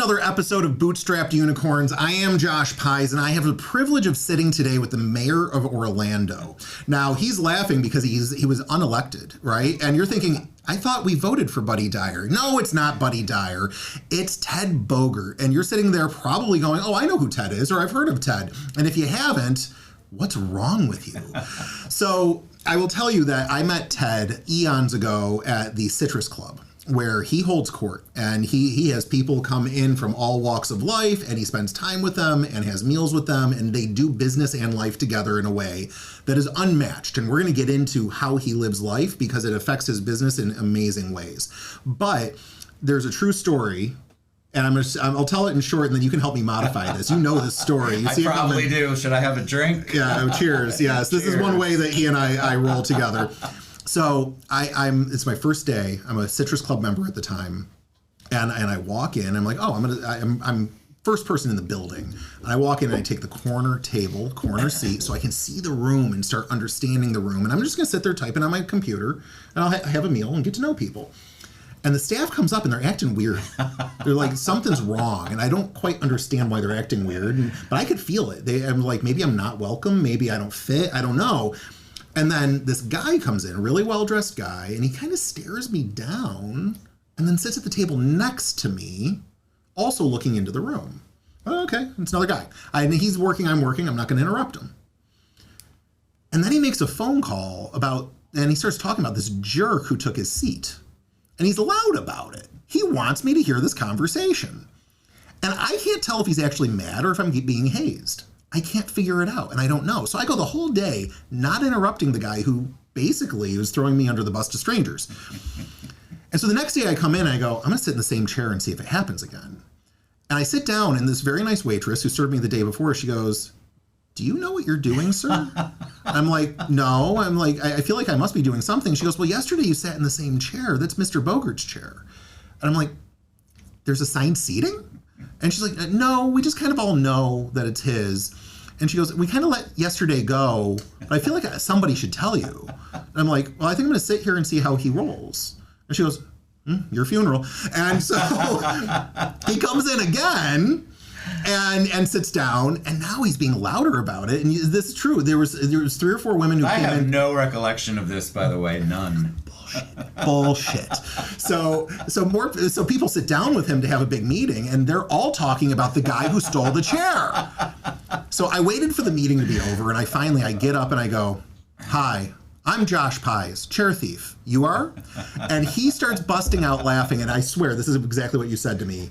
another episode of Bootstrapped Unicorns. I am Josh Pies, and I have the privilege of sitting today with the mayor of Orlando. Now, he's laughing because he was unelected, right? And you're thinking, I thought we voted for Buddy Dyer. No, it's not Buddy Dyer. It's Ted Bogert. And you're sitting there probably going, oh, I know who Ted is, or I've heard of Ted. And if you haven't, what's wrong with you? So I will tell you that I met Ted eons ago at the Citrus Club, where he holds court, and he has people come in from all walks of life, and he spends time with them and has meals with them, and they do business and life together in a way that is unmatched. And we're going to get into how he lives life because it affects his business in amazing ways. But there's a true story, and I'll tell it in short, and then you can help me modify this. You know this story. You I probably do. Should I have a drink? Yeah, cheers. Yes, this is one way that he and I roll together. So it's my first day. I'm a Citrus Club member at the time, and I walk in. I'm like, oh, I'm first person in the building. And I walk in and I take the corner seat, so I can see the room and start understanding the room. And I'm just gonna sit there typing on my computer, and I'll have a meal and get to know people. And the staff comes up and they're acting weird. They're like, something's wrong, and I don't quite understand why they're acting weird. But I could feel it. I'm like, maybe I'm not welcome. Maybe I don't fit. I don't know. And then this guy comes in, a really well-dressed guy, and he kind of stares me down and then sits at the table next to me, also looking into the room. Oh, okay, it's another guy. He's working, I'm working, I'm not going to interrupt him. And then he makes a phone call and he starts talking about this jerk who took his seat. And he's loud about it. He wants me to hear this conversation. And I can't tell if he's actually mad or if I'm being hazed. I can't figure it out, and I don't know. So I go the whole day not interrupting the guy who basically was throwing me under the bus to strangers. And so the next day I come in and I go, I'm gonna sit in the same chair and see if it happens again. And I sit down, and this very nice waitress who served me the day before, she goes, do you know what you're doing, sir? I'm like, no. I'm like, I feel like I must be doing something. She goes, well, yesterday you sat in the same chair. That's Mr. Bogert's chair. And I'm like, there's assigned seating? And she's like, no, we just kind of all know that it's his. And she goes, we kind of let yesterday go, but I feel like somebody should tell you. And I'm like, well, I think I'm going to sit here and see how he rolls. And she goes, your funeral. And so he comes in again and sits down, and now he's being louder about it. And this is true. There was 3 or 4 women who came in. I have no recollection of this, by the way, none. Bullshit. So people sit down with him to have a big meeting, and they're all talking about the guy who stole the chair. So I waited for the meeting to be over, and I get up and I go, hi, I'm Josh Pies, chair thief. You are? And he starts busting out laughing, and I swear this is exactly what you said to me.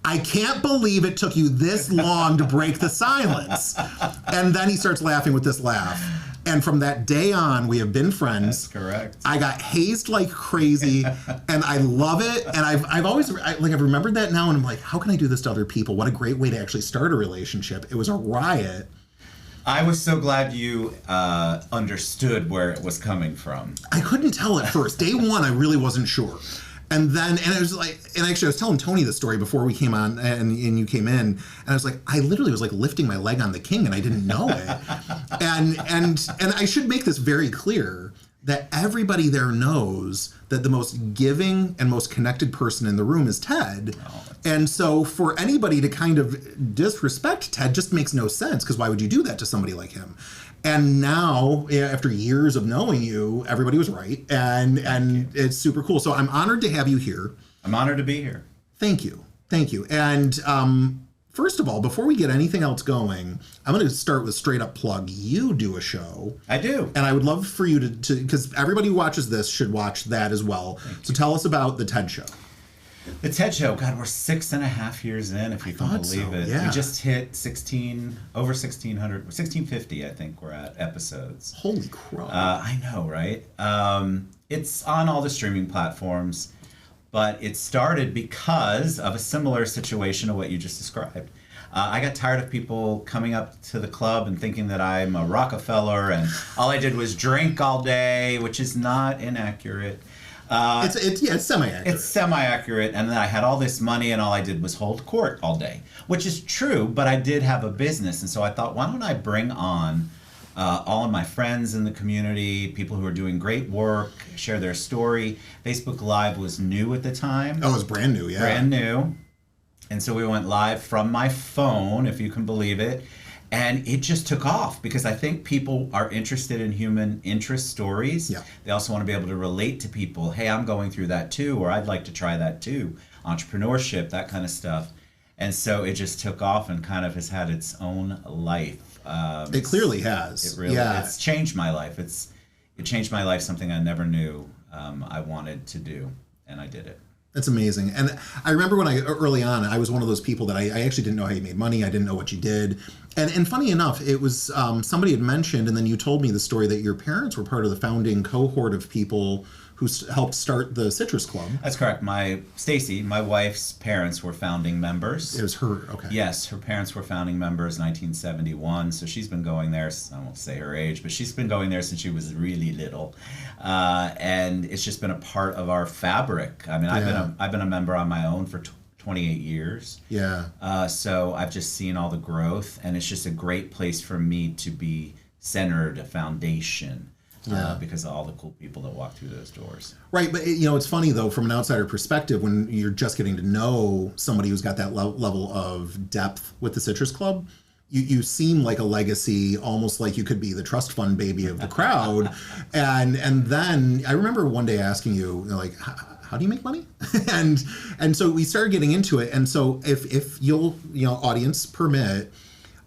I can't believe it took you this long to break the silence. And then he starts laughing with this laugh. And from that day on, we have been friends. That's correct. I got hazed like crazy, and I love it. And I've always remembered that now, and I'm like, how can I do this to other people? What a great way to actually start a relationship. It was a riot. I was so glad you understood where it was coming from. I couldn't tell at first. Day one, I really wasn't sure. And I was like, and actually I was telling Tony the story before we came on and you came in, and I was like, I literally was like lifting my leg on the king, and I didn't know it. and I should make this very clear that everybody there knows that the most giving and most connected person in the room is Ted. Oh. And so for anybody to kind of disrespect Ted just makes no sense, because why would you do that to somebody like him? And now, after years of knowing you, everybody was right, and it's super cool. So I'm honored to have you here. I'm honored to be here. Thank you. And first of all, before we get anything else going, I'm going to start with straight up plug. You do a show. I do. And I would love for you to because everybody who watches this should watch that as well. So tell us about the TED Show. The TED Show, God, we're 6.5 years in, if you can believe it. Yeah. We just hit over 1,650, I think we're at, episodes. Holy crap. I know, right? It's on all the streaming platforms, but it started because of a similar situation to what you just described. I got tired of people coming up to the club and thinking that I'm a Rockefeller, and all I did was drink all day, which is not inaccurate. It's semi-accurate. It's semi-accurate, and then I had all this money, and all I did was hold court all day, which is true, but I did have a business, and so I thought, why don't I bring on all of my friends in the community, people who are doing great work, share their story. Facebook Live was new at the time. Oh, it was brand new, yeah. Brand new. And so we went live from my phone, if you can believe it. And it just took off because I think people are interested in human interest stories. Yeah. They also want to be able to relate to people. Hey, I'm going through that too, or I'd like to try that too. Entrepreneurship, that kind of stuff. And so it just took off and kind of has had its own life. It clearly has. It really, it's changed my life. It changed my life, something I never knew I wanted to do, and I did it. That's amazing. And I remember when early on, I was one of those people that I actually didn't know how you made money. I didn't know what you did. And funny enough, it was somebody had mentioned, and then you told me the story that your parents were part of the founding cohort of people who helped start the Citrus Club. That's correct. Stacy, my wife's parents were founding members. It was her, okay. Yes, her parents were founding members 1971, so she's been going there, I won't say her age, but she's been going there since she was really little. And it's just been a part of our fabric. I mean, I've been a member on my own for 28 years. Yeah. So I've just seen all the growth, and it's just a great place for me to be centered, a foundation. Because of all the cool people that walk through those doors. Right, but it's funny though, from an outsider perspective, when you're just getting to know somebody who's got that level of depth with the Citrus Club, you seem like a legacy, almost like you could be the trust fund baby of the crowd. and then I remember one day asking you, like, how do you make money? and so we started getting into it. And so if you'll, audience permit,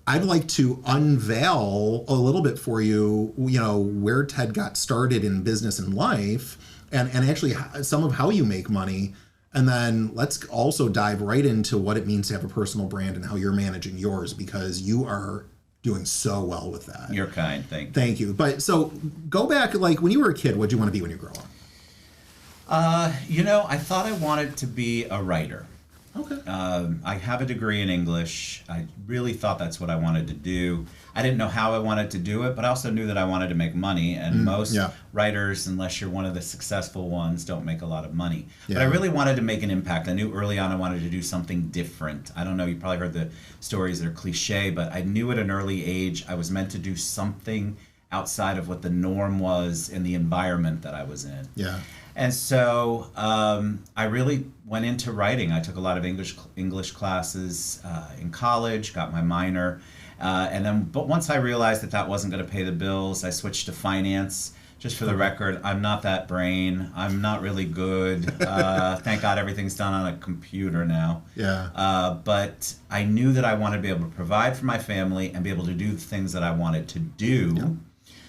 I'd like to unveil a little bit for you, where Ted got started in business and life, and actually some of how you make money. And then let's also dive right into what it means to have a personal brand and how you're managing yours, because you are doing so well with that. You're kind. Thank you. But so go back, like when you were a kid, what did you want to be when you grow up? I thought I wanted to be a writer. Okay. I have a degree in English. I really thought that's what I wanted to do. I didn't know how I wanted to do it, but I also knew that I wanted to make money. And most writers, unless you're one of the successful ones, don't make a lot of money. Yeah. But I really wanted to make an impact. I knew early on I wanted to do something different. I don't know, you probably heard the stories that are cliche, but I knew at an early age I was meant to do something outside of what the norm was in the environment that I was in. Yeah. And so I really went into writing. I took a lot of English classes in college, got my minor, but once I realized that wasn't going to pay the bills, I switched to finance. Just for the record, I'm not that brain. I'm not really good. Thank God everything's done on a computer now. Yeah. But I knew that I wanted to be able to provide for my family and be able to do the things that I wanted to do. Yeah.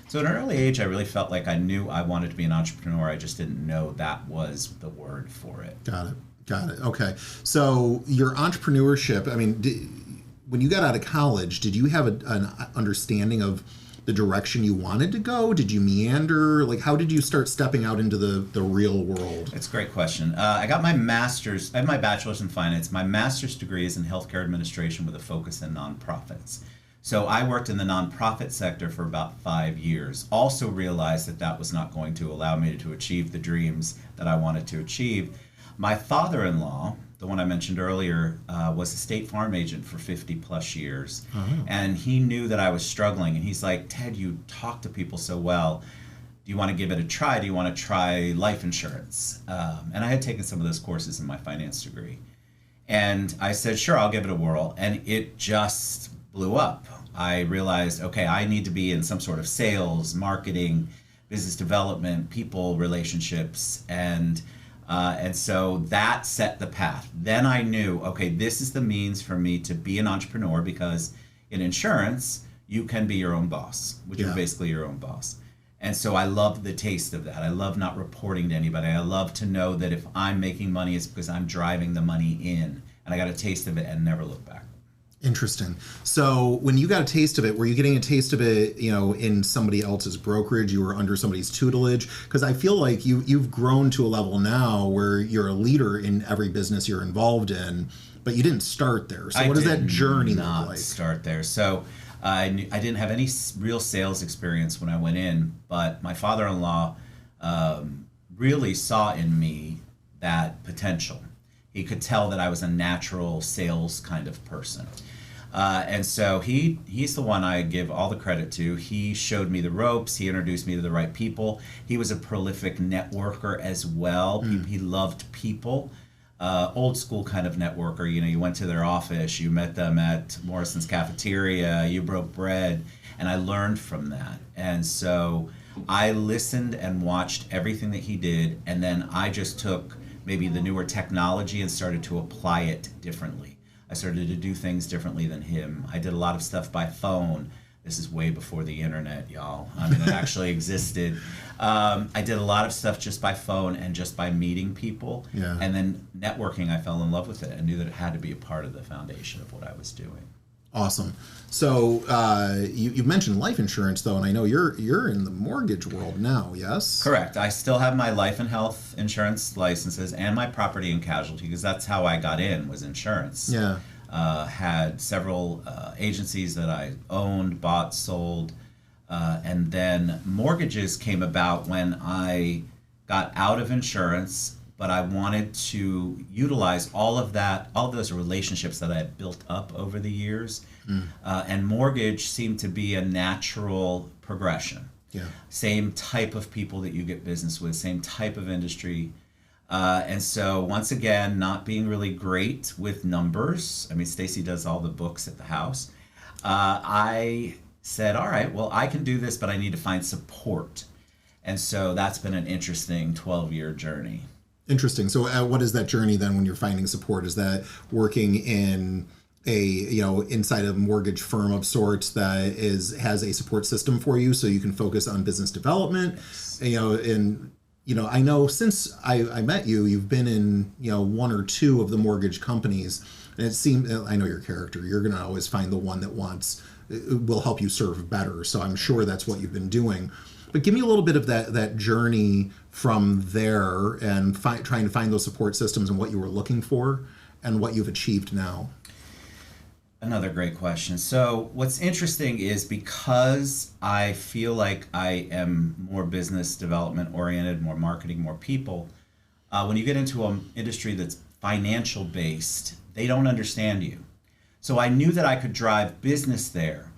So at an early age, I really felt like I knew I wanted to be an entrepreneur. I just didn't know that was the word for it. Got it. Okay. So your entrepreneurship, I mean, when you got out of college, did you have an understanding of the direction you wanted to go? Did you meander? Like, how did you start stepping out into the real world? That's a great question. I got my master's. I have my bachelor's in finance. My master's degree is in healthcare administration with a focus in nonprofits. So I worked in the nonprofit sector for about 5 years. Also realized that was not going to allow me to achieve the dreams that I wanted to achieve. My father-in-law, the one I mentioned earlier, was a State Farm agent for 50 plus years. Uh-huh. And he knew that I was struggling. And he's like, Ted, you talk to people so well. Do you want to give it a try? Do you want to try life insurance? And I had taken some of those courses in my finance degree. And I said, sure, I'll give it a whirl. And it just blew up. I realized, okay, I need to be in some sort of sales, marketing, business development, people relationships, and so that set the path. Then I knew, okay, this is the means for me to be an entrepreneur, because in insurance, you can be your own boss, which is basically your own boss. And so I love the taste of that. I love not reporting to anybody. I love to know that if I'm making money, it's because I'm driving the money in, and I got a taste of it and never look back. Interesting. So when you got a taste of it, were you getting a taste of it, in somebody else's brokerage? You were under somebody's tutelage? Because I feel like you've grown to a level now where you're a leader in every business you're involved in, but you didn't start there. So what does that journey look like? Start there. So I didn't have any real sales experience when I went in, but my father-in-law really saw in me that potential. He could tell that I was a natural sales kind of person. And so he's the one I give all the credit to. He showed me the ropes. He introduced me to the right people. He was a prolific networker as well. He loved people. old school kind of networker. You know, you went to their office, you met them at Morrison's cafeteria, you broke bread, and I learned from that. And so I listened and watched everything that he did, and then I just took maybe the newer technology and started to apply it differently. I started to do things differently than him. I did a lot of stuff by phone. This is way before the internet, y'all. I mean, it actually existed. I did a lot of stuff just by phone and just by meeting people. Yeah. And then networking, I fell in love with it and knew that it had to be a part of the foundation of what I was doing. Awesome. So you mentioned life insurance, though, and I know you're in the mortgage world now, yes? Correct. I still have my life and health insurance licenses and my property and casualty, because that's how I got in, was insurance. Yeah. Had several agencies that I owned, bought, sold, and then mortgages came about when I got out of insurance, but I wanted to utilize all of those relationships that I had built up over the years, and mortgage seemed to be a natural progression. Yeah. Same type of people that you get business with, same type of industry. And so once again, not being really great with numbers. I mean, Stacy does all the books at the house. I said, all right, well, I can do this, but I need to find support. And so that's been an interesting 12-year journey. Interesting. So what is that journey then when you're finding support? Is that working in inside a mortgage firm of sorts that has a support system for you so you can focus on business development? I know since I met you, you've been in, one or two of the mortgage companies, and it seems, I know your character, you're going to always find the one that will help you serve better. So I'm sure that's what you've been doing. But give me a little bit of that journey from there and trying to find those support systems and what you were looking for and what you've achieved now. Another great question. So what's interesting is, because I feel like I am more business development oriented, more marketing, more people, when you get into an industry that's financial based, they don't understand you. So I knew that I could drive business there,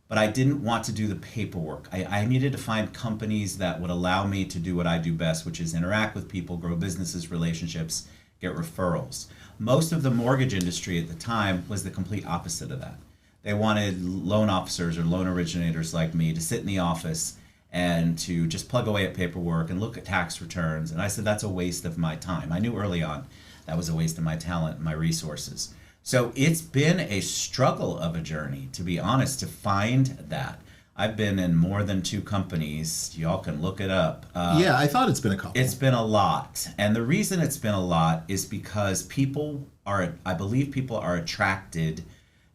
but I didn't want to do the paperwork. I needed to find companies that would allow me to do what I do best, which is interact with people, grow businesses, relationships, get referrals. Most of the mortgage industry at the time was the complete opposite of that. They wanted loan officers or loan originators like me to sit in the office and to just plug away at paperwork and look at tax returns. And I said, that's a waste of my time. I knew early on that was a waste of my talent and my resources. So it's been a struggle of a journey, to be honest, to find that. I've been in more than 2 companies. Y'all can look it up. Yeah, I thought it's been a couple. It's been a lot. And the reason it's been a lot is because I believe people are attracted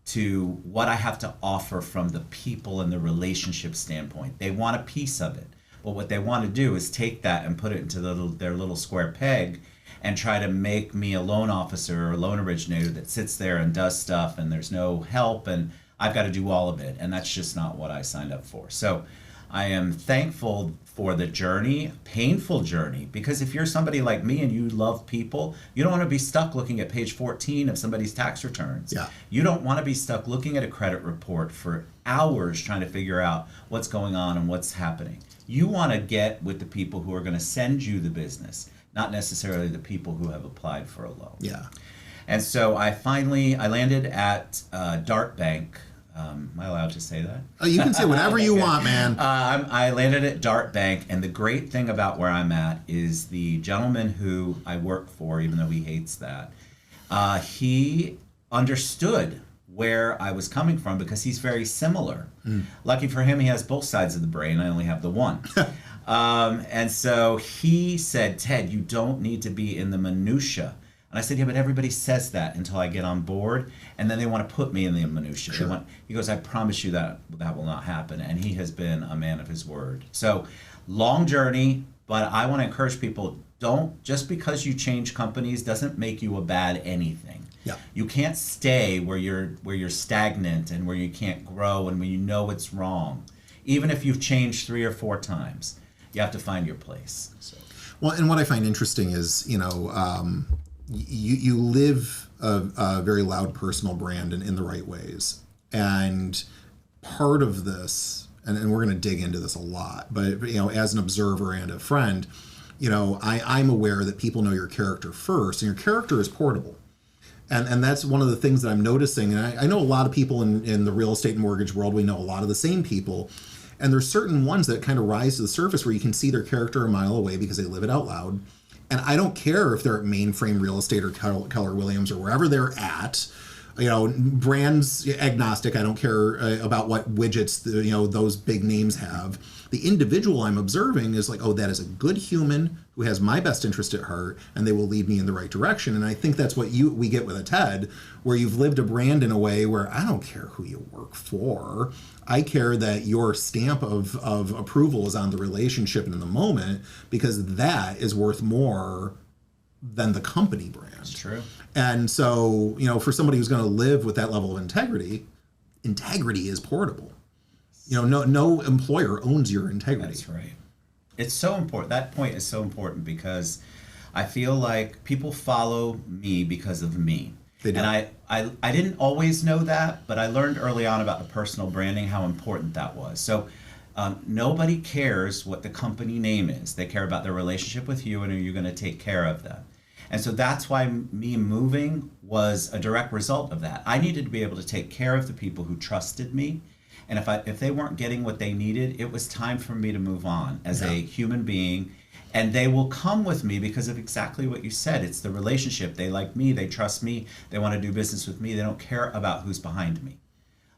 to what I have to offer from the people and the relationship standpoint. They want a piece of it. But what they want to do is take that and put it into their little square peg and try to make me a loan officer or a loan originator that sits there and does stuff and there's no help and I've got to do all of it. And that's just not what I signed up for. So I am thankful for the journey, painful journey, because if you're somebody like me and you love people, you don't want to be stuck looking at page 14 of somebody's tax returns. Yeah. You don't want to be stuck looking at a credit report for hours trying to figure out what's going on and what's happening. You want to get with the people who are going to send you the business, not necessarily the people who have applied for a loan. Yeah. And so I landed at Dart Bank. Am I allowed to say that? You can say whatever you want, man. I landed at Dart Bank, and the great thing about where I'm at is the gentleman who I work for, even though he hates that, he understood where I was coming from because he's very similar. Lucky for him, he has both sides of the brain. I only have the one. And so he said, Ted, you don't need to be in the minutia. And I said, yeah, but everybody says that until I get on board, and then they want to put me in the minutia. Sure. He goes, I promise you that will not happen. And he has been a man of his word. So long journey, but I want to encourage people, just because you change companies doesn't make you a bad anything. Yeah. You can't stay where you're stagnant and where you can't grow and when you know it's wrong. Even if you've changed 3 or 4 times, you have to find your place. So. Well, and what I find interesting is, you live a very loud personal brand in the right ways. And part of this, and we're going to dig into this a lot, but as an observer and a friend, I'm aware that people know your character first, and your character is portable. And that's one of the things that I'm noticing. And I know a lot of people in the real estate and mortgage world. We know a lot of the same people. And there's certain ones that kind of rise to the surface where you can see their character a mile away because they live it out loud. And I don't care if they're at Mainframe Real Estate or Keller Williams or wherever they're at. Brands agnostic. I don't care about what widgets those big names have. The individual I'm observing is like, oh, that is a good human who has my best interest at heart, and they will lead me in the right direction. And I think that's what we get with a Ted, where you've lived a brand in a way where I don't care who you work for. I care that your stamp of approval is on the relationship and in the moment, because that is worth more than the company brand. That's true. And so, for somebody who's going to live with that level of integrity is portable. No employer owns your integrity. That's right. It's so important. That point is so important because I feel like people follow me because of me. They do. And I didn't always know that, but I learned early on about the personal branding, how important that was. So nobody cares what the company name is. They care about their relationship with you and are you going to take care of them. And so that's why me moving was a direct result of that. I needed to be able to take care of the people who trusted me. And if they weren't getting what they needed, it was time for me to move on as a human being. And they will come with me because of exactly what you said. It's the relationship. They like me. They trust me. They want to do business with me. They don't care about who's behind me.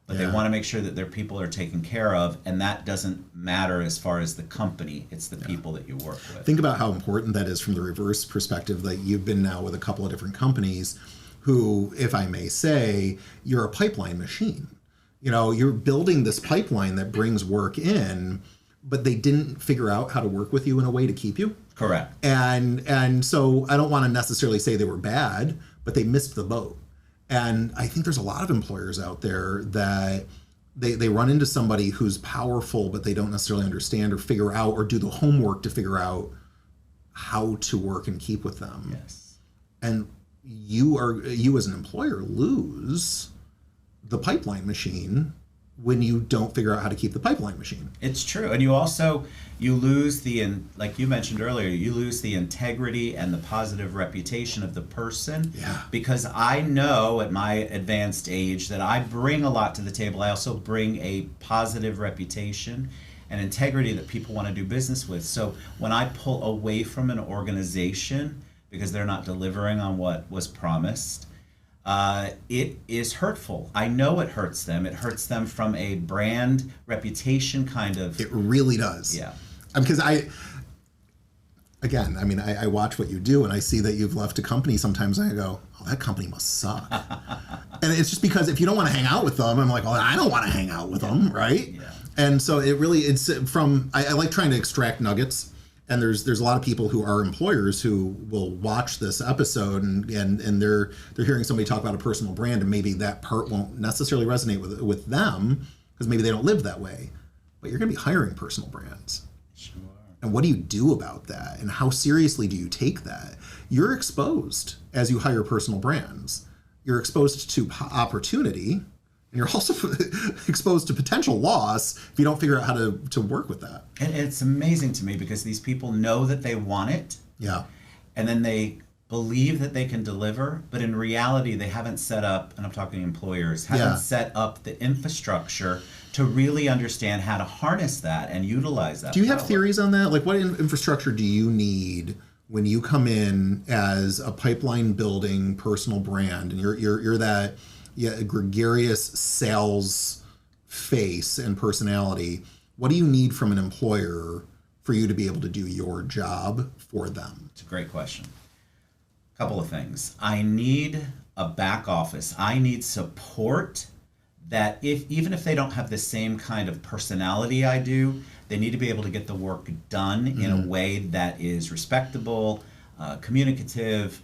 But they want to make sure that their people are taken care of. And that doesn't matter as far as the company. It's the people that you work with. Think about how important that is from the reverse perspective. That you've been now with a couple of different companies who, if I may say, you're a pipeline machine. You're building this pipeline that brings work in, but they didn't figure out how to work with you in a way to keep you. Correct. And so I don't want to necessarily say they were bad, but they missed the boat. And I think there's a lot of employers out there that they run into somebody who's powerful, but they don't necessarily understand or figure out or do the homework to figure out how to work and keep with them. Yes. And you as an employer lose the pipeline machine when you don't figure out how to keep the pipeline machine. It's true. And you lose like you mentioned earlier, you lose the integrity and the positive reputation of the person. Yeah. Because I know at my advanced age that I bring a lot to the table. I also bring a positive reputation and integrity that people want to do business with. So when I pull away from an organization because they're not delivering on what was promised, it is hurtful. I know it hurts them. It hurts them from a brand reputation kind of. It really does. Yeah. Because I watch what you do and I see that you've left a company sometimes and I go, oh, that company must suck. And it's just because if you don't want to hang out with them, I'm like, well, I don't want to hang out with them, right? Yeah. And so I like trying to extract nuggets. And there's a lot of people who are employers who will watch this episode and they're hearing somebody talk about a personal brand and maybe that part won't necessarily resonate with them because maybe they don't live that way. But you're going to be hiring personal brands. Sure. And what do you do about that? And how seriously do you take that? You're exposed as you hire personal brands. You're exposed to opportunity. And you're also exposed to potential loss if you don't figure out how to work with that. And it's amazing to me because these people know that they want it. Yeah. And then they believe that they can deliver, but in reality, they haven't set up, and I'm talking employers, haven't set up the infrastructure to really understand how to harness that and utilize that. Do you have theories on that? Like, what infrastructure do you need when you come in as a pipeline building personal brand and you're that gregarious sales face and personality? What do you need from an employer for you to be able to do your job for them? It's a great question. A couple of things. I need a back office. I need support that even if they don't have the same kind of personality I do, they need to be able to get the work done in a way that is respectable, communicative,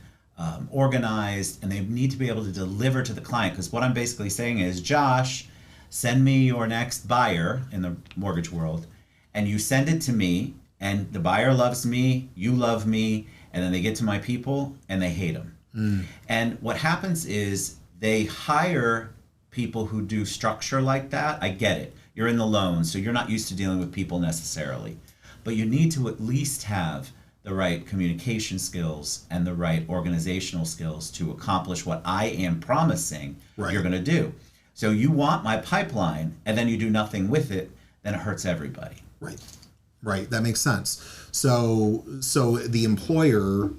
organized, and they need to be able to deliver to the client. Because what I'm basically saying is, Josh, send me your next buyer in the mortgage world, and you send it to me, and the buyer loves me, you love me, and then they get to my people, and they hate them. And what happens is they hire people who do structure like that. I get it. You're in the loan, so you're not used to dealing with people necessarily. But you need to at least have the right communication skills and the right organizational skills to accomplish what I am promising you're going to do. So you want my pipeline and then you do nothing with it, then it hurts everybody. Right. That makes sense. So the employer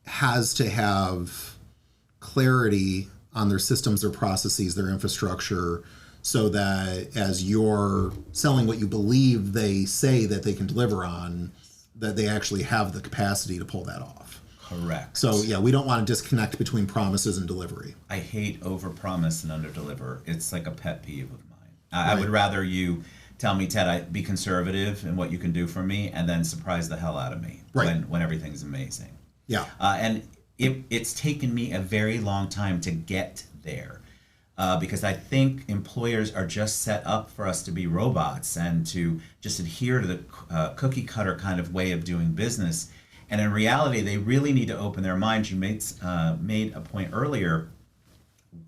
has to have clarity on their systems, their processes, their infrastructure, so that as you're selling what you believe they say that they can deliver on, that they actually have the capacity to pull that off. Correct. So yeah, we don't want to disconnect between promises and delivery. I hate overpromise and underdeliver. It's like a pet peeve of mine. I would rather you tell me, Ted, be conservative in what you can do for me, and then surprise the hell out of me when everything's amazing. Yeah. And it's taken me a very long time to get there. Because I think employers are just set up for us to be robots and to just adhere to the cookie cutter kind of way of doing business. And in reality, they really need to open their minds. You made a point earlier.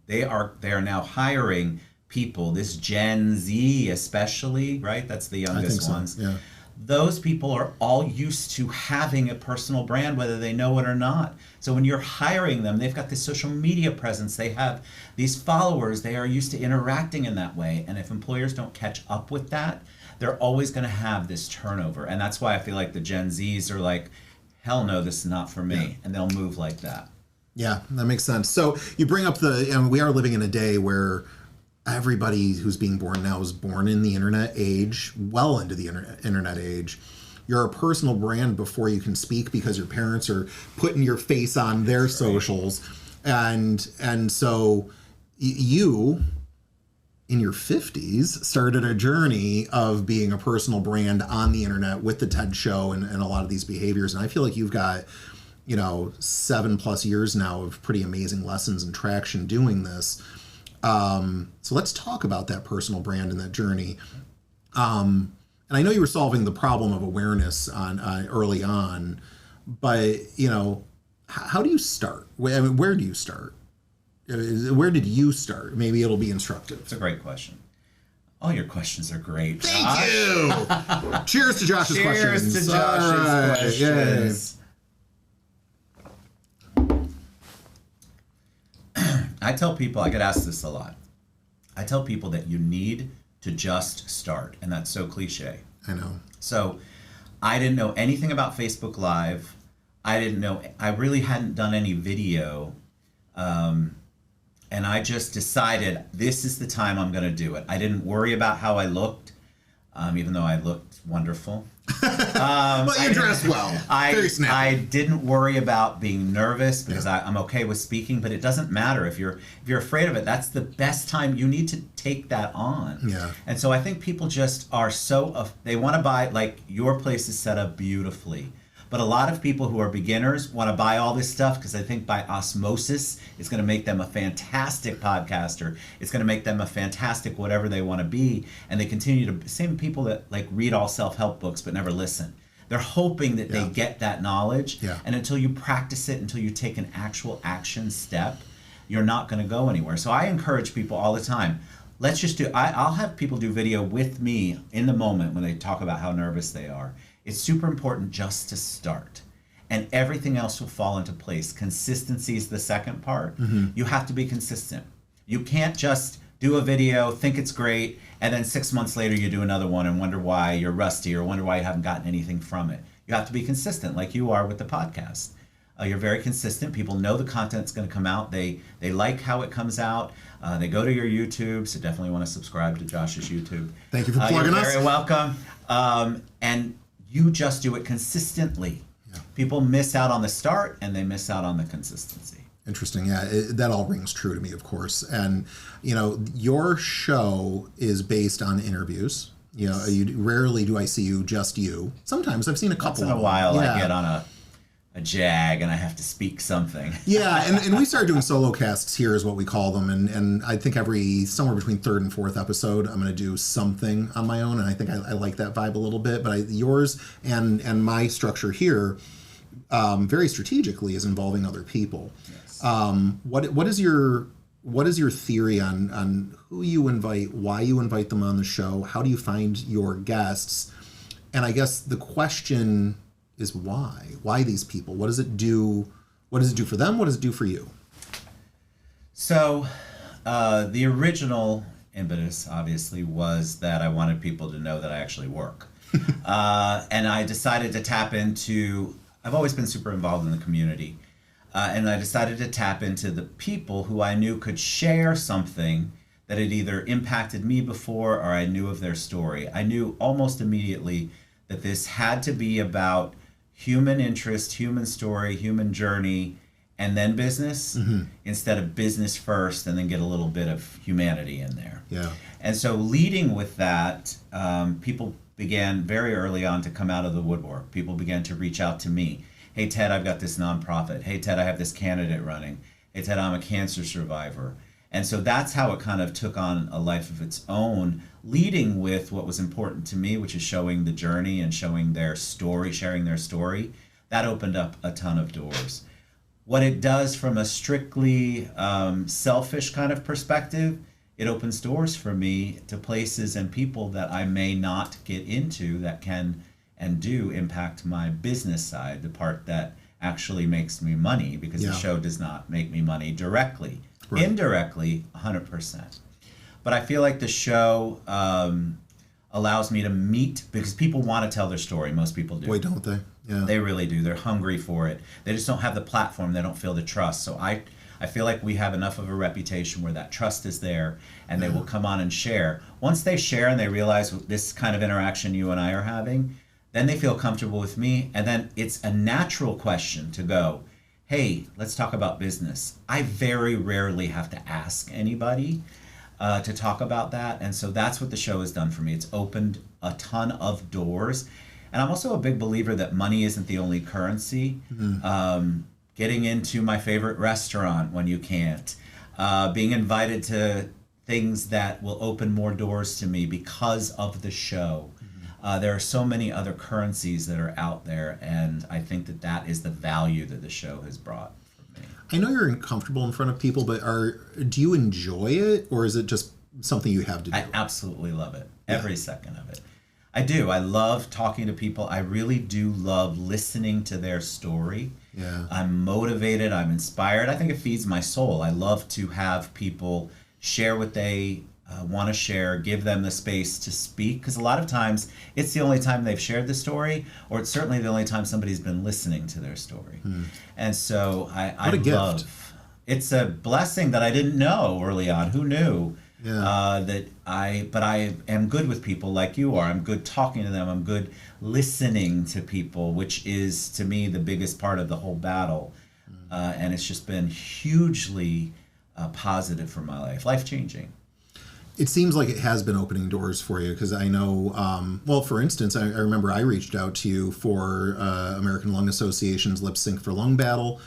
They are now hiring people, this Gen Z especially, right? That's the youngest ones. Yeah. Those people are all used to having a personal brand, whether they know it or not. So when you're hiring them, they've got this social media presence. They have these followers. They are used to interacting in that way. And if employers don't catch up with that, they're always going to have this turnover. And that's why I feel like the Gen Zs are like, hell no, this is not for me. Yeah. And they'll move like that. Yeah, that makes sense. So you bring up we are living in a day where everybody who's being born now is born in the internet age, well into the internet age. You're a personal brand before you can speak because your parents are putting your face on their socials. And so you, in your 50s, started a journey of being a personal brand on the internet with the TED Show and a lot of these behaviors. And I feel like you've got, 7+ years now of pretty amazing lessons and traction doing this. So let's talk about that personal brand and that journey. And I know you were solving the problem of awareness early on, but how do you start? Where do you start? Where did you start? Maybe it'll be instructive. It's a great question. All your questions are great. Thank you. Cheers to Josh's questions. Cheers to Josh's questions. I tell people, I get asked this a lot. I tell people that you need to just start, and that's so cliche. I know. So I didn't know anything about Facebook Live. I really hadn't done any video. And I just decided this is the time I'm going to do it. I didn't worry about how I looked, even though I looked wonderful. But you dressed well. Very snappy. I didn't worry about being nervous because I'm okay with speaking, but it doesn't matter. If you're afraid of it, that's the best time. You need to take that on. Yeah. And so I think people just are they want to buy, like your place is set up beautifully. But a lot of people who are beginners want to buy all this stuff because they think by osmosis it's going to make them a fantastic podcaster. It's going to make them a fantastic whatever they want to be. And they continue to, same people that like read all self-help books but never listen. They're hoping that they get that knowledge. Yeah. And until you practice it, until you take an actual action step, you're not going to go anywhere. So I encourage people all the time. Let's just I'll have people do video with me in the moment when they talk about how nervous they are. It's super important just to start, and everything else will fall into place. Consistency is the second part. Mm-hmm. You have to be consistent. You can't just do a video, think it's great, and then 6 months later you do another one and wonder why you're rusty or wonder why you haven't gotten anything from it. You have to be consistent like you are with the podcast. You're very consistent. People know the content's going to come out. They like how it comes out. They go to your YouTube, so definitely want to subscribe to Josh's YouTube. Thank you for plugging us. You're very welcome. And you just do it consistently. Yeah. People miss out on the start and they miss out on the consistency. Interesting. Yeah, that all rings true to me, of course. And, your show is based on interviews. Rarely do I see just you. Sometimes I've seen a couple. Once in a while I get on a jag and I have to speak something. Yeah, and we started doing solo casts here is what we call them, and I think somewhere between third and fourth episode I'm going to do something on my own, and I think I like that vibe a little bit, but yours and my structure here very strategically is involving other people. Yes. What is your theory on who you invite, why you invite them on the show, how do you find your guests? And I guess the question is why. Why these people? What does it do? What does it do for them? What does it do for you? So, the original impetus, obviously, was that I wanted people to know that I actually work. And I decided to tap into, I've always been super involved in the community. And I decided to tap into the people who I knew could share something that had either impacted me before or I knew of their story. I knew almost immediately that this had to be about human interest, human story, human journey, and then business, instead of business first and then get a little bit of humanity in there. Yeah. And so leading with that, people began very early on to come out of the woodwork. People began to reach out to me. Hey, Ted, I've got this nonprofit. Hey, Ted, I have this candidate running. Hey, Ted, I'm a cancer survivor. And so that's how it kind of took on a life of its own, leading with what was important to me, which is showing the journey and showing their story, sharing their story. That opened up a ton of doors. What it does from a strictly selfish kind of perspective, it opens doors for me to places and people that I may not get into that can and do impact my business side, the part that actually makes me money, because the show does not make me money directly. Right. Indirectly, 100%. But I feel like the show allows me to meet, because people want to tell their story. Most people do. Boy, don't they? Yeah. They really do. They're hungry for it. They just don't have the platform. They don't feel the trust. So I feel like we have enough of a reputation where that trust is there, and they will come on and share. Once they share and they realize this kind of interaction you and I are having, then they feel comfortable with me, and then it's a natural question to go, hey, let's talk about business. I very rarely have to ask anybody to talk about that, and so that's what the show has done for me. It's opened a ton of doors, and I'm also a big believer that money isn't the only currency. Getting into my favorite restaurant when you can't, being invited to things that will open more doors to me because of the show. There are so many other currencies that are out there, and I think that that is the value that the show has brought for me. I know you're uncomfortable in front of people, but do you enjoy it, or is it just something you have to do? I absolutely love it. Every second of it. I do. I love talking to people. I really do love listening to their story. Yeah. I'm motivated. I'm inspired. I think it feeds my soul. I love to have people share what they want to share, give them the space to speak, because a lot of times it's the only time they've shared the story, or it's certainly the only time somebody's been listening to their story. And so I love gift. It's a blessing that I didn't know early on. Who knew? But I am good with people like you are. I'm good talking to them. I'm good listening to people, which is to me the biggest part of the whole battle. And it's just been hugely positive for my life changing. It seems like it has been opening doors for you, because I know, well, for instance, I remember I reached out to you for American Lung Association's Lip Sync for Lung Battle.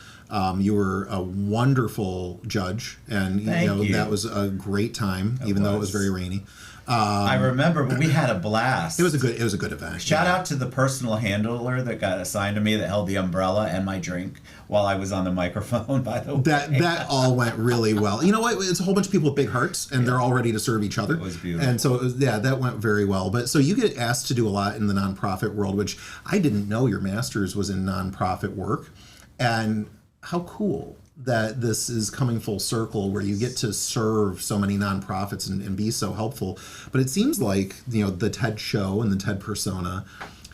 You were a wonderful judge, and Thank you. That was a great time, even though it was very rainy. I remember, but we had a blast. It was a good event. Shout out to the personal handler that got assigned to me, that held the umbrella and my drink while I was on the microphone, by the way. That all went really well. You know what? It's a whole bunch of people with big hearts, and they're all ready to serve each other. It was beautiful. And so, that went very well. But so you get asked to do a lot in the nonprofit world, which I didn't know your master's was in nonprofit work. And how cool that this is coming full circle, where you get to serve so many nonprofits and be so helpful. But it seems like, the TED show and the TED persona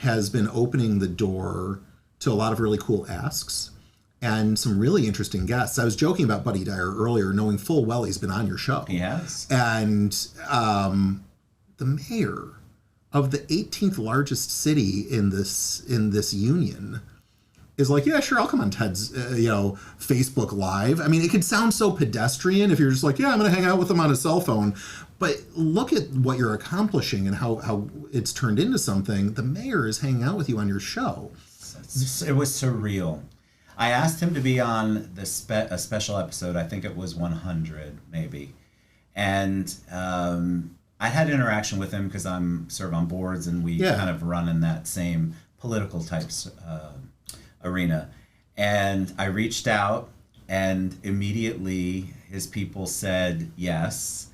has been opening the door to a lot of really cool asks and some really interesting guests. I was joking about Buddy Dyer earlier, knowing full well he's been on your show. He has. And the mayor of the 18th largest city in this union is like, yeah, sure, I'll come on Ted's, Facebook Live. I mean, it could sound so pedestrian if you're just like, yeah, I'm going to hang out with him on his cell phone. But look at what you're accomplishing and how it's turned into something. The mayor is hanging out with you on your show. It was surreal. I asked him to be on a special episode. I think it was 100, maybe. And I had interaction with him because I'm sort of on boards, and we kind of run in that same political types arena. And I reached out, and immediately his people said yes.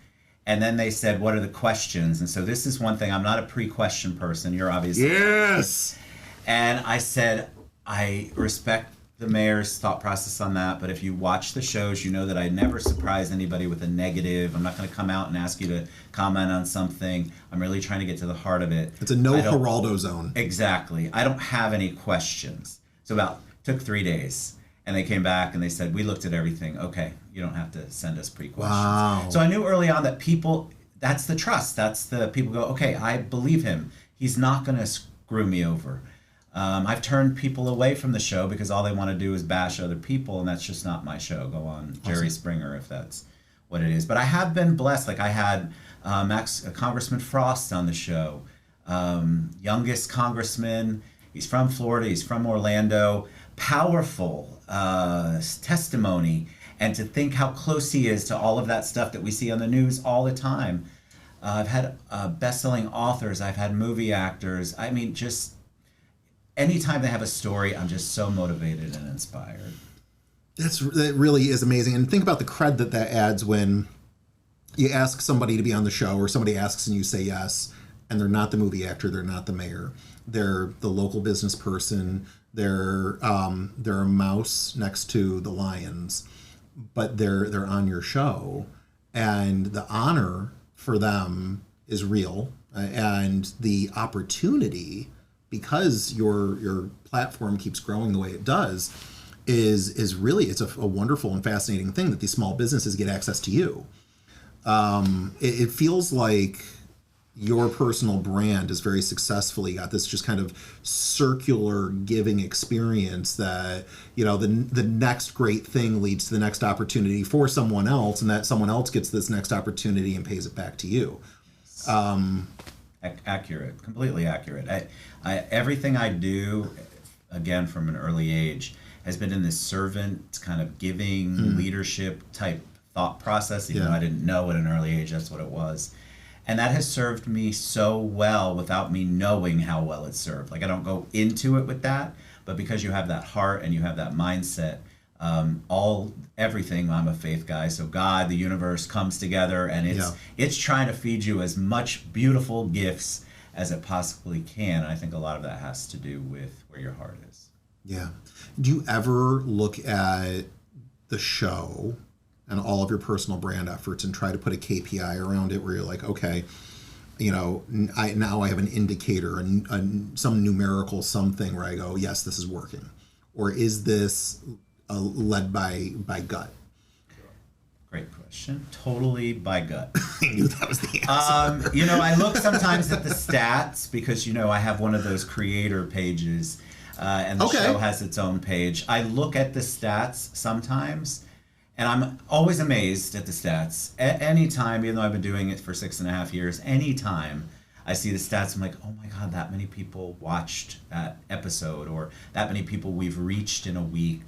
And then they said, what are the questions? And so this is one thing. I'm not a pre-question person. You're obviously. Yes. And I said, I respect the mayor's thought process on that, but if you watch the shows, you know that I never surprise anybody with a negative. I'm not going to come out and ask you to comment on something. I'm really trying to get to the heart of it. It's a no Geraldo zone. Exactly. I don't have any questions. So took 3 days, and they came back and they said, we looked at everything. Okay, you don't have to send us pre-questions. Wow. So I knew early on that people, that's the trust. That's the people go, okay, I believe him. He's not going to screw me over. I've turned people away from the show because all they want to do is bash other people, and that's just not my show. Go on Jerry Springer if that's what it is. But I have been blessed. Like I had Congressman Frost on the show, youngest congressman. He's from Florida. He's from Orlando. Powerful testimony, and to think how close he is to all of that stuff that we see on the news all the time. I've had best-selling authors. I've had movie actors. I mean, just anytime they have a story, I'm just so motivated and inspired. That really is amazing. And think about the cred that adds when you ask somebody to be on the show, or somebody asks and you say yes, and they're not the movie actor, they're not the mayor, they're the local business person, they're a mouse next to the lions, but they're on your show, and the honor for them is real, and the opportunity, because your platform keeps growing the way it does, is really, it's a wonderful and fascinating thing that these small businesses get access to you. It feels like your personal brand is very successfully got this just kind of circular giving experience that, the next great thing leads to the next opportunity for someone else, and that someone else gets this next opportunity and pays it back to you. Accurate, completely accurate. Everything I do, again, from an early age, has been in this servant kind of giving leadership type thought process, even though I didn't know at an early age that's what it was. And that has served me so well without me knowing how well it served. Like I don't go into it with that, but because you have that heart and you have that mindset, everything, I'm a faith guy, so God, the universe comes together, and it's trying to feed you as much beautiful gifts as it possibly can. And I think a lot of that has to do with where your heart is. Yeah. Do you ever look at the show and all of your personal brand efforts and try to put a KPI around it where you're like, okay, now I have an indicator and some numerical something where I go, yes, this is working? Or is this led by gut? Great question. Totally by gut. I knew that was the answer. I look sometimes at the stats because, I have one of those creator pages and the show has its own page. I look at the stats sometimes, and I'm always amazed at the stats. Anytime, even though I've been doing it for 6.5 years, anytime I see the stats, I'm like, oh my God, that many people watched that episode, or that many people we've reached in a week.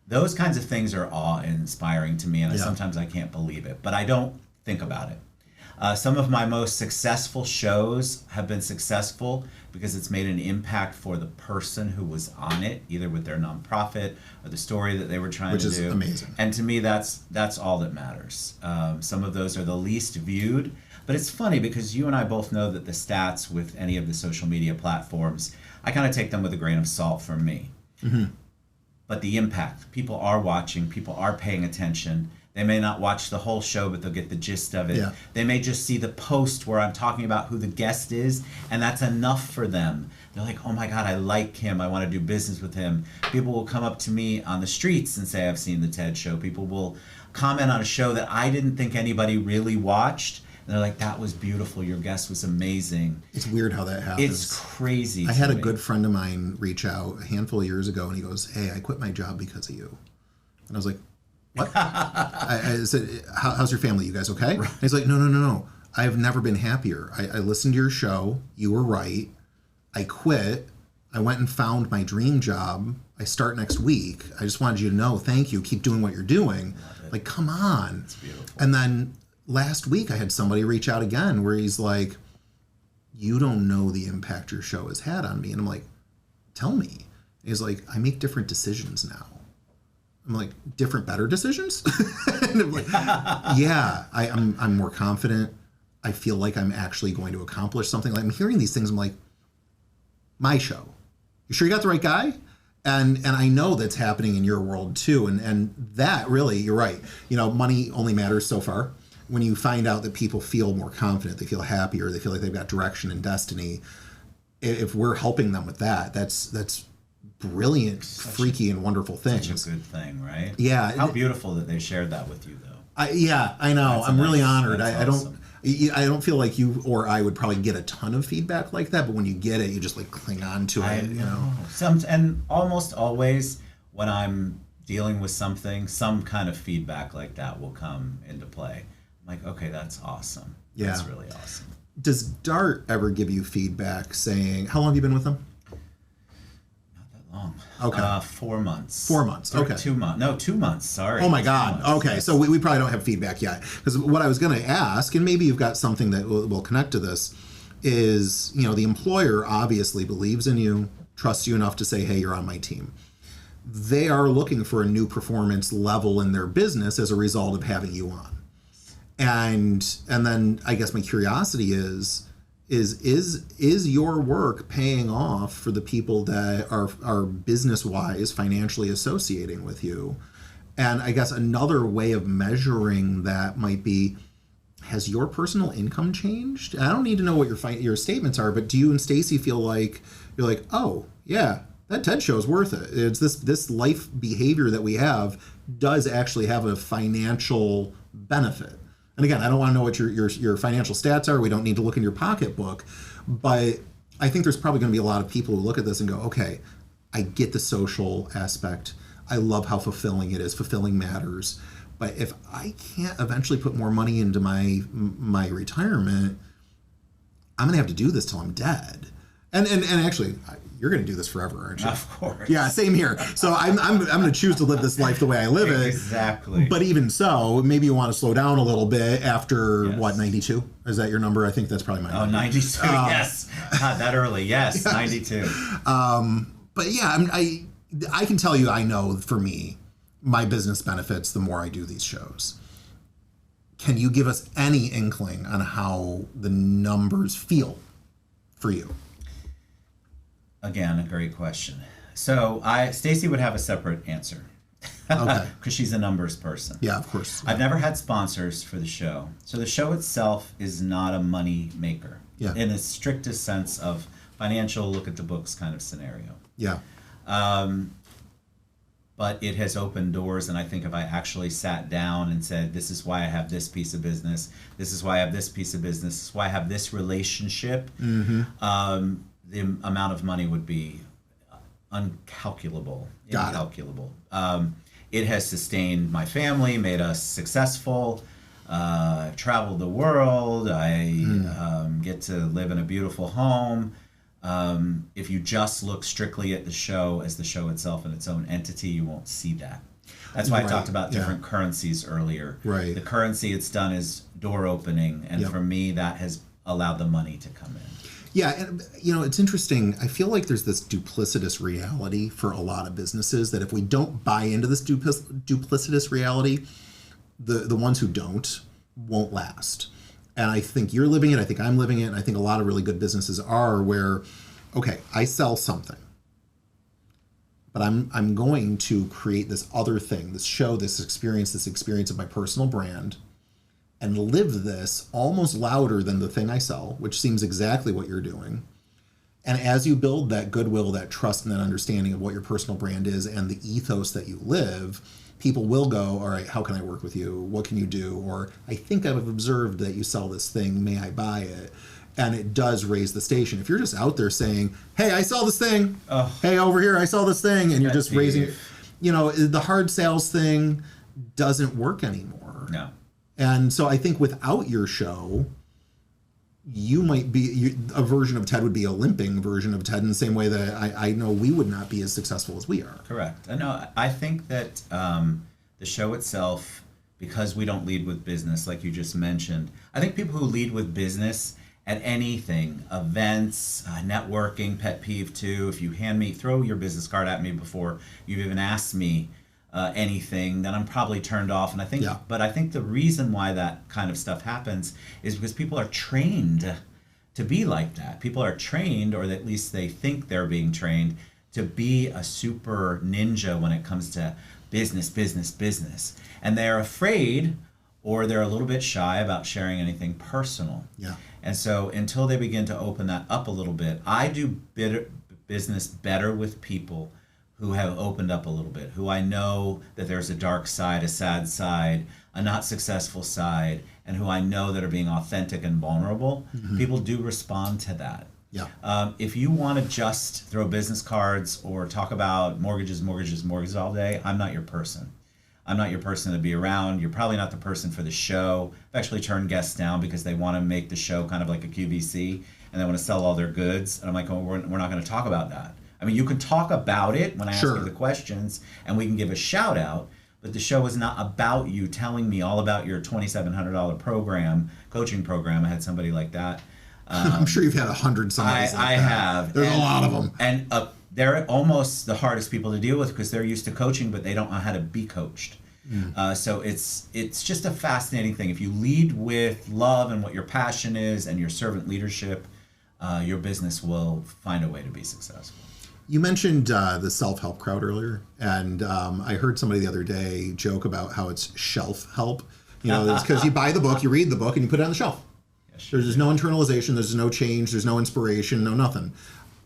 Those kinds of things are awe-inspiring to me, and sometimes I can't believe it, but I don't think about it. Some of my most successful shows have been successful because it's made an impact for the person who was on it, either with their nonprofit or the story that they were trying to do. Which is amazing. And to me, that's all that matters. Some of those are the least viewed, but it's funny because you and I both know that the stats with any of the social media platforms, I kind of take them with a grain of salt from me. Mm-hmm. But the impact, people are watching, people are paying attention. They may not watch the whole show, but they'll get the gist of it. Yeah. They may just see the post where I'm talking about who the guest is, and that's enough for them. They're like, oh my God, I like him. I want to do business with him. People will come up to me on the streets and say, I've seen the TED show. People will comment on a show that I didn't think anybody really watched. And they're like, that was beautiful. Your guest was amazing. It's weird how that happens. It's crazy. I had a good friend of mine reach out a handful of years ago, and he goes, hey, I quit my job because of you. And I was like, what? I said, how's your family? You guys okay? Right. He's like, no. I have never been happier. I listened to your show. You were right. I quit. I went and found my dream job. I start next week. I just wanted you to know, thank you. Keep doing what you're doing. Like, come on. It's beautiful. And then last week I had somebody reach out again where he's like, you don't know the impact your show has had on me. And I'm like, tell me. And he's like, I make different decisions now. I'm like, different, better decisions? And I'm like, yeah, I'm more confident. I feel like I'm actually going to accomplish something. Like, I'm hearing these things. I'm like, my show. You sure you got the right guy? And I know that's happening in your world too. And that really, you're right. Money only matters so far. When you find out that people feel more confident, they feel happier, they feel like they've got direction and destiny. If we're helping them with that, that's brilliant, freaky, and wonderful things. Such a good thing, right? Yeah. How beautiful that they shared that with you, though. I know. I'm really honored. I Awesome. don't feel like you or I would probably get a ton of feedback like that, but when you get it, you just like cling on to it. And almost always when I'm dealing with something, some kind of feedback like that will come into play. I'm like, okay, that's awesome. Yeah. That's really awesome. Does Dart ever give you feedback saying, how long have you been with them? Long. Okay. 4 months. 4 months. Okay. 2 months. No, 2 months. Sorry. Oh my God. 2 months. Okay. Yes. So we probably don't have feedback yet. Because what I was going to ask, and maybe you've got something that will connect to this, is, the employer obviously believes in you, trusts you enough to say, hey, you're on my team. They are looking for a new performance level in their business as a result of having you on. And then I guess my curiosity is your work paying off for the people that are business-wise financially associating with you? And I guess another way of measuring that might be, has your personal income changed? And I don't need to know what your statements are, but do you and Stacy feel like you're like, oh yeah, that TED show is worth it. It's this life behavior that we have does actually have a financial benefit. And again, I don't want to know what your financial stats are. We don't need to look in your pocketbook. But I think there's probably going to be a lot of people who look at this and go, okay, I get the social aspect. I love how fulfilling it is. Fulfilling matters. But if I can't eventually put more money into my retirement, I'm going to have to do this till I'm dead. And actually, you're going to do this forever, aren't you? Of course. Yeah, same here. So I'm going to choose to live this life the way I live it. Exactly. But even so, maybe you want to slow down a little bit after, Yes. 92? Is that your number? I think that's probably my number. 92. Yes. Not that early. Yes, 92. But yeah, I can tell you, I know for me, my business benefits the more I do these shows. Can you give us any inkling on how the numbers feel for you? Again, a great question. So Stacy would have a separate answer. Okay. Because she's a numbers person. Yeah, of course. I've never had sponsors for the show. So the show itself is not a money maker. Yeah. In the strictest sense of financial look at the books kind of scenario. Yeah. But it has opened doors, and I think if I actually sat down and said, this is why I have this piece of business, this is why I have this piece of business, this is why I have this relationship, the amount of money would be uncalculable. Got it. Incalculable. It has sustained my family, made us successful. I've traveled the world. I get to live in a beautiful home. If you just look strictly at the show as the show itself in its own entity, you won't see that. That's why I talked about different currencies earlier. Right. The currency it's done is door opening, and Yep. for me, that has allowed the money to come in. Yeah, and it's interesting. I feel like there's this duplicitous reality for a lot of businesses that if we don't buy into this duplicitous reality, the ones who don't won't last. And I think you're living it. I think I'm living it. And I think a lot of really good businesses are where, okay, I sell something, but I'm going to create this other thing, this show, this experience of my personal brand, and live this almost louder than the thing I sell, which seems exactly what you're doing. And as you build that goodwill, that trust, and that understanding of what your personal brand is and the ethos that you live, people will go, all right, how can I work with you? What can you do? Or I think I've observed that you sell this thing. May I buy it? And it does raise the station. If you're just out there saying, hey, I sell this thing. Oh. Hey, over here, I sell this thing. And you're just Pet raising, peeve. the hard sales thing doesn't work anymore. No. And so I think without your show, you might be a version of Ted would be a limping version of Ted in the same way that I know we would not be as successful as we are. Correct. No, I think that the show itself, because we don't lead with business like you just mentioned, I think people who lead with business at anything, events, networking, pet peeve too, if you throw your business card at me before you've even asked me anything, then I'm probably turned off. And I think, but I think the reason why that kind of stuff happens is because people are trained to be like that. People are trained, or at least they think they're being trained, to be a super ninja when it comes to business, business, business. And they're afraid or they're a little bit shy about sharing anything personal. Yeah. And so until they begin to open that up a little bit, I do business better with people who have opened up a little bit, who I know that there's a dark side, a sad side, a not successful side, and who I know that are being authentic and vulnerable. People do respond to that. Yeah. If you want to just throw business cards or talk about mortgages all day, I'm not your person. I'm not your person to be around. You're probably not the person for the show. I've actually turned guests down because they want to make the show kind of like a QVC and they want to sell all their goods. And I'm like, oh, we're not going to talk about that. I mean, you can talk about it when I ask you the questions and we can give a shout out, but the show is not about you telling me all about your $2,700 program, coaching program. I had somebody like that. I'm sure you've had 100 somebody's like I that. have. There's a lot of them. And they're almost the hardest people to deal with because they're used to coaching, but they don't know how to be coached. So it's just a fascinating thing. If you lead with love and what your passion is and your servant leadership, your business will find a way to be successful. You mentioned the self-help crowd earlier, and I heard somebody the other day joke about how it's shelf help. You know, it's because you buy the book, you read the book, and you put it on the shelf. Yeah, sure. There's no internalization, there's no change, there's no inspiration, no nothing.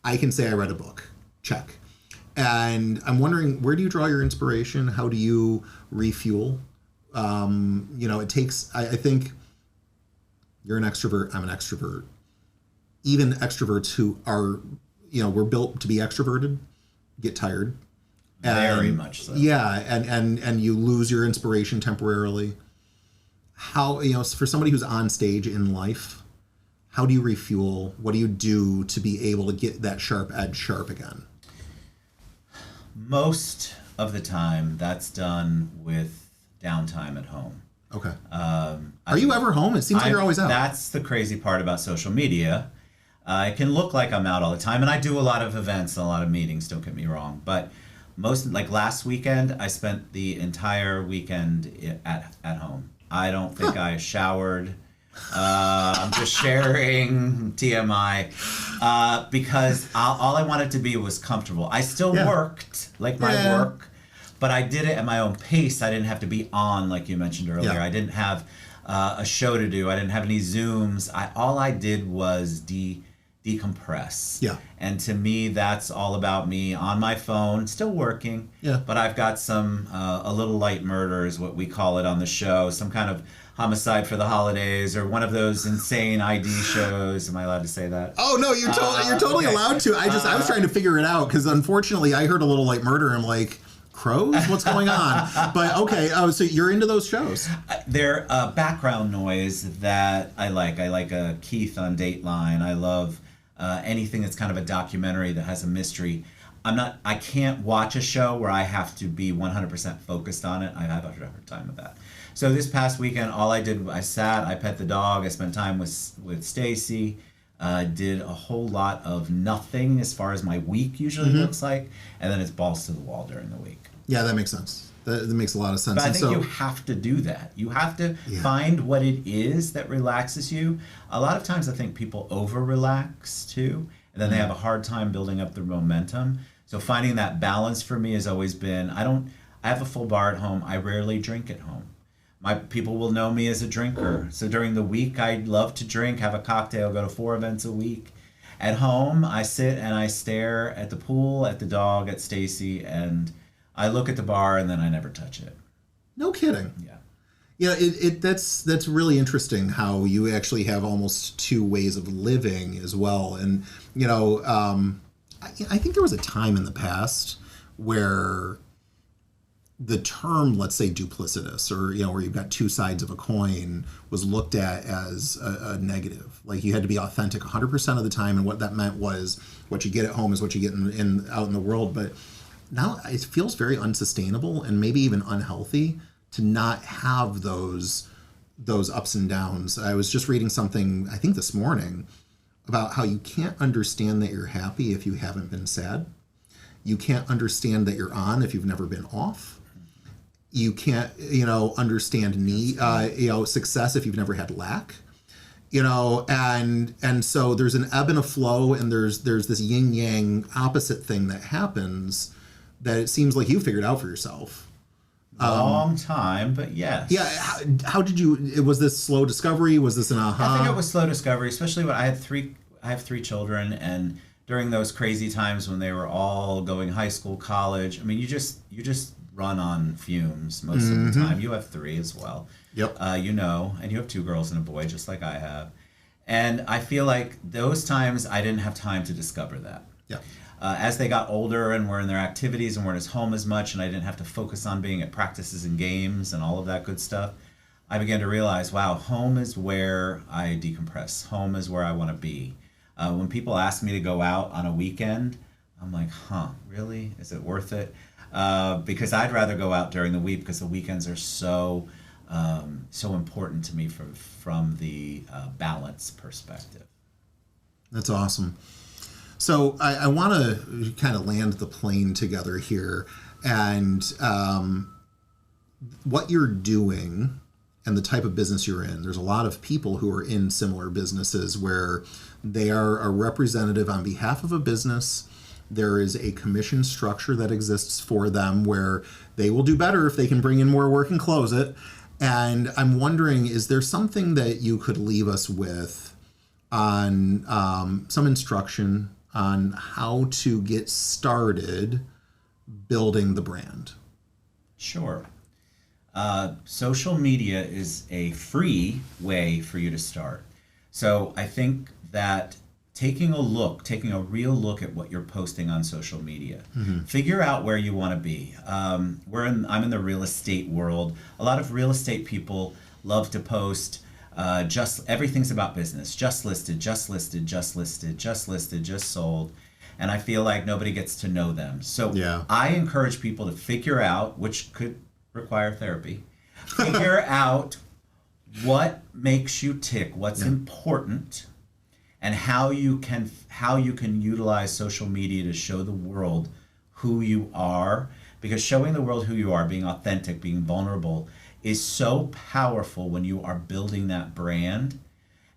I can say I read a book. Check. And I'm wondering, where do you draw your inspiration? How do you refuel? You know, it takes, I think you're an extrovert, I'm an extrovert. Even extroverts who are, you know, we're built to be extroverted, get tired. Very much so. Yeah, and you lose your inspiration temporarily. How, you know, for somebody who's on stage in life, how do you refuel? What do you do to be able to get that sharp edge sharp again? Most of the time, that's done with downtime at home. Okay. Are you ever home? It seems like you're always out. That's the crazy part about social media. It can look like I'm out all the time, and I do a lot of events and a lot of meetings, don't get me wrong. But like last weekend, I spent the entire weekend at home. I don't think I showered. I'm just sharing TMI because all I wanted to be was comfortable. I still worked like my work, but I did it at my own pace. I didn't have to be on, like you mentioned earlier. I didn't have a show to do. I didn't have any Zooms. All I did was decompress. Yeah. And to me, that's all about me on my phone, still working. Yeah. But I've got some, a little light murder is what we call it on the show, some kind of homicide for the holidays or one of those insane ID shows. Am I allowed to say that? Oh no, you're totally okay. allowed to. I was trying to figure it out because unfortunately I heard a little light murder. I'm like, crows? What's going on? But okay, so you're into those shows. They're background noise that I like. I like Keith on Dateline. I love anything that's kind of a documentary that has a mystery. I can't watch a show where I have to be 100% focused on it. I have a hard time with that. So this past weekend, all I did, I sat, I pet the dog, I spent time with Stacy, did a whole lot of nothing as far as my week usually looks like, and then it's balls to the wall during the week. Yeah, that makes sense. That makes a lot of sense. But I think you have to do that. You have to find what it is that relaxes you. A lot of times I think people over-relax too, and then they have a hard time building up their momentum. So finding that balance for me has always been, I have a full bar at home. I rarely drink at home. My people will know me as a drinker. So during the week, I love to drink, have a cocktail, go to 4 events a week. At home, I sit and I stare at the pool, at the dog, at Stacy, and I look at the bar and then I never touch it. No kidding. Yeah. Yeah, that's really interesting how you actually have almost two ways of living as well. And, you know, I think there was a time in the past where the term, let's say, duplicitous, or, you know, where you've got two sides of a coin, was looked at as a negative. Like you had to be authentic 100% of the time, and what that meant was what you get at home is what you get out in the world. But now it feels very unsustainable and maybe even unhealthy to not have those ups and downs. I was just reading something, I think this morning, about how you can't understand that you're happy if you haven't been sad. You can't understand that you're on if you've never been off. You can't, understand success if you've never had lack. and so there's an ebb and a flow, and there's this yin yang opposite thing that happens that it seems like you figured out for yourself. Long time, but yes. Yeah. How did you? Was this slow discovery? Was this an aha? I think it was slow discovery, especially when I have three children, and during those crazy times when they were all going high school, college. I mean, you just run on fumes most of the time. You have three as well. Yep. And you have two girls and a boy, just like I have. And I feel like those times I didn't have time to discover that. Yeah. As they got older and were in their activities and weren't as home as much, and I didn't have to focus on being at practices and games and all of that good stuff, I began to realize, wow, home is where I decompress. Home is where I want to be. When people ask me to go out on a weekend, I'm like, really? Is it worth it? Because I'd rather go out during the week, because the weekends are so important to me from the balance perspective. That's awesome. So I want to kind of land the plane together here, and what you're doing and the type of business you're in. There's a lot of people who are in similar businesses where they are a representative on behalf of a business. There is a commission structure that exists for them where they will do better if they can bring in more work and close it. And I'm wondering, is there something that you could leave us with on some instruction on how to get started building the brand? Sure. Social media is a free way for you to start. So I think that taking a real look at what you're posting on social media, figure out where you want to be. I'm in the real estate world. A lot of real estate people love to post just everything's about business. Just listed, just listed, just listed, just listed, just sold. And I feel like nobody gets to know them. So I encourage people to figure out, which could require therapy, figure out what makes you tick, what's important, and how you can utilize social media to show the world who you are. Because showing the world who you are, being authentic, being vulnerable, is so powerful when you are building that brand.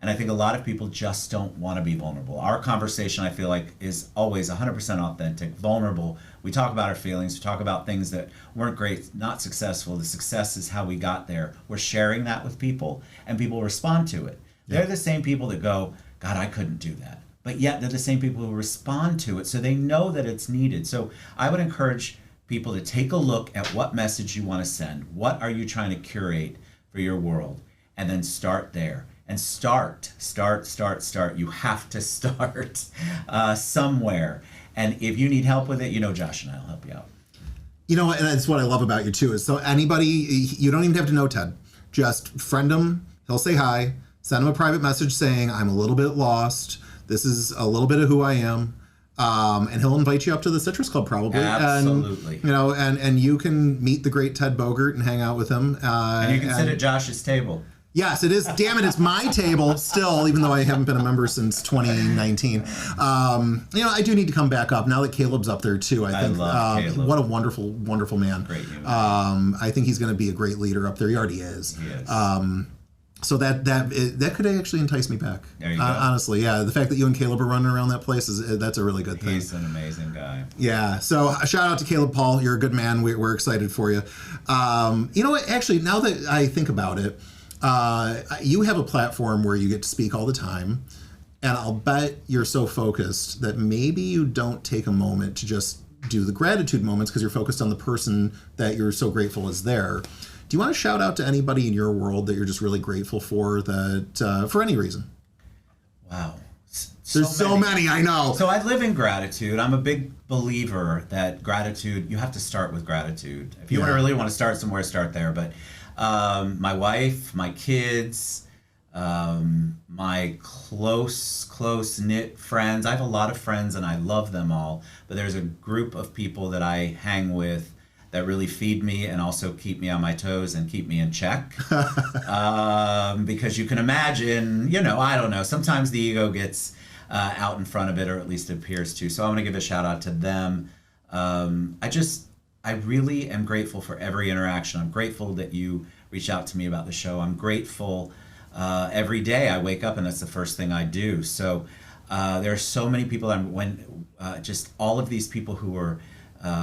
And I think a lot of people just don't want to be vulnerable. Our conversation, I feel like, is always 100% authentic, vulnerable. We talk about our feelings. We talk about things that weren't great, not successful. The success is how we got there. We're sharing that with people, and people respond to it. They're the same people that go, God, I couldn't do that. But yet they're the same people who respond to it, so they know that it's needed. So I would encourage people to take a look at what message you want to send. What are you trying to curate for your world? And then start there. And start. You have to start somewhere. And if you need help with it, Josh and I will help you out. And that's what I love about you too, is so anybody, you don't even have to know Ted. Just friend him. He'll say hi. Send him a private message saying, I'm a little bit lost. This is a little bit of who I am. And he'll invite you up to the Citrus Club probably. Absolutely. And you can meet the great Ted Bogert and hang out with him. And you can sit at Josh's table. Yes, it is. Damn it, it's my table still, even though I haven't been a member since 2019. I do need to come back up now that Caleb's up there too. I think love Caleb. What a wonderful, wonderful man. Great human. I think he's going to be a great leader up there. He already is. He is. So that could actually entice me back. There you go. Honestly, yeah. The fact that you and Caleb are running around that place that's a really good thing. He's an amazing guy. Yeah. So a shout out to Caleb Paul. You're a good man. We're excited for you. You know what? Actually, now that I think about it, you have a platform where you get to speak all the time, and I'll bet you're so focused that maybe you don't take a moment to just do the gratitude moments because you're focused on the person that you're so grateful is there. Do you want to shout out to anybody in your world that you're just really grateful for that for any reason? Wow. There's so many, I know. So I live in gratitude. I'm a big believer that gratitude, you have to start with gratitude. If you really want to start somewhere, start there. But my wife, my kids, my close-knit friends. I have a lot of friends and I love them all. But there's a group of people that I hang with that really feed me and also keep me on my toes and keep me in check. Because you can imagine, I don't know, sometimes the ego gets out in front of it, or at least it appears to. So I'm going to give a shout out to them. I really am grateful for every interaction. I'm grateful that you reached out to me about the show. I'm grateful every day I wake up and that's the first thing I do. So there are so many people just all of these people who are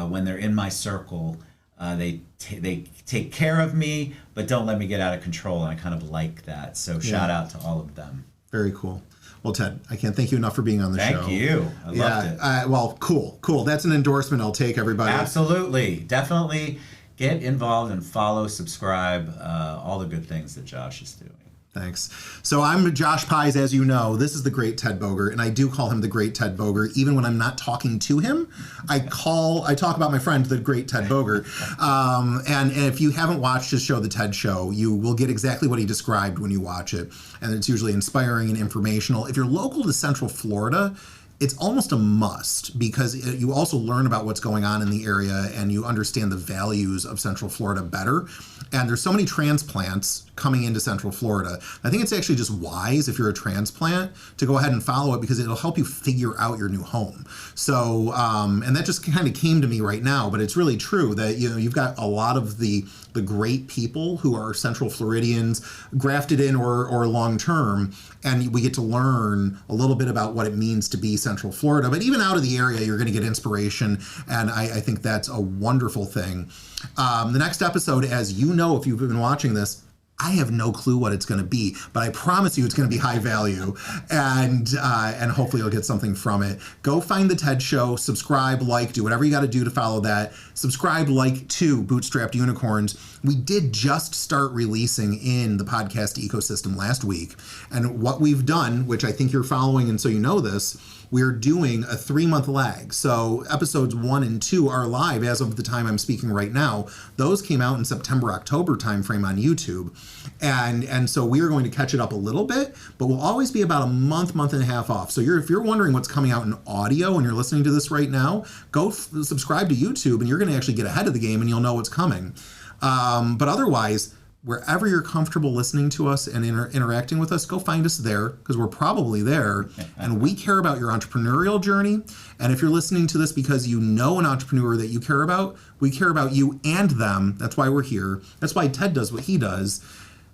when they're in my circle, they take care of me, but don't let me get out of control. And I kind of like that. So shout out to all of them. Very cool. Well, Ted, I can't thank you enough for being on the show. Thank you. I loved it. Well, cool. That's an endorsement I'll take, everybody. Absolutely. Definitely get involved and follow, subscribe, all the good things that Josh is doing. Thanks. So I'm Josh Pies, as you know. This is the great Ted Bogert, and I do call him the great Ted Bogert, even when I'm not talking to him. I talk about my friend, the great Ted Bogert. And if you haven't watched his show, The Ted Show, you will get exactly what he described when you watch it. And it's usually inspiring and informational. If you're local to Central Florida, it's almost a must because you also learn about what's going on in the area and you understand the values of Central Florida better. And there's so many transplants coming into Central Florida. I think it's actually just wise if you're a transplant to go ahead and follow it because it'll help you figure out your new home. So, and that just kind of came to me right now, but it's really true that, you've got a lot of the great people who are Central Floridians grafted in or long-term, and we get to learn a little bit about what it means to be Central Florida. But even out of the area, you're going to get inspiration, and I think that's a wonderful thing. The next episode, as you know, if you've been watching this, I have no clue what it's going to be, but I promise you it's going to be high value, and hopefully you'll get something from it. Go find The Ted Show, subscribe, like, do whatever you got to do to follow that. Subscribe, like to Bootstrapped Unicorns. We did just start releasing in the podcast ecosystem last week, and what we've done, which I think you're following, and so you know this, we're doing a 3-month lag. So episodes 1 and 2 are live as of the time I'm speaking right now. Those came out in September, October timeframe on YouTube. And so we are going to catch it up a little bit, but we'll always be about a month and a half off. So if you're wondering what's coming out in audio and you're listening to this right now, go subscribe to YouTube and you're going to actually get ahead of the game and you'll know what's coming. But otherwise, wherever you're comfortable listening to us and interacting with us, go find us there because we're probably there. And we care about your entrepreneurial journey. And if you're listening to this because you know an entrepreneur that you care about, we care about you and them. That's why we're here. That's why Ted does what he does.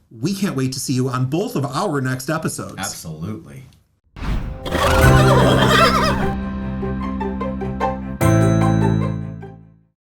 We can't wait to see you on both of our next episodes. Absolutely.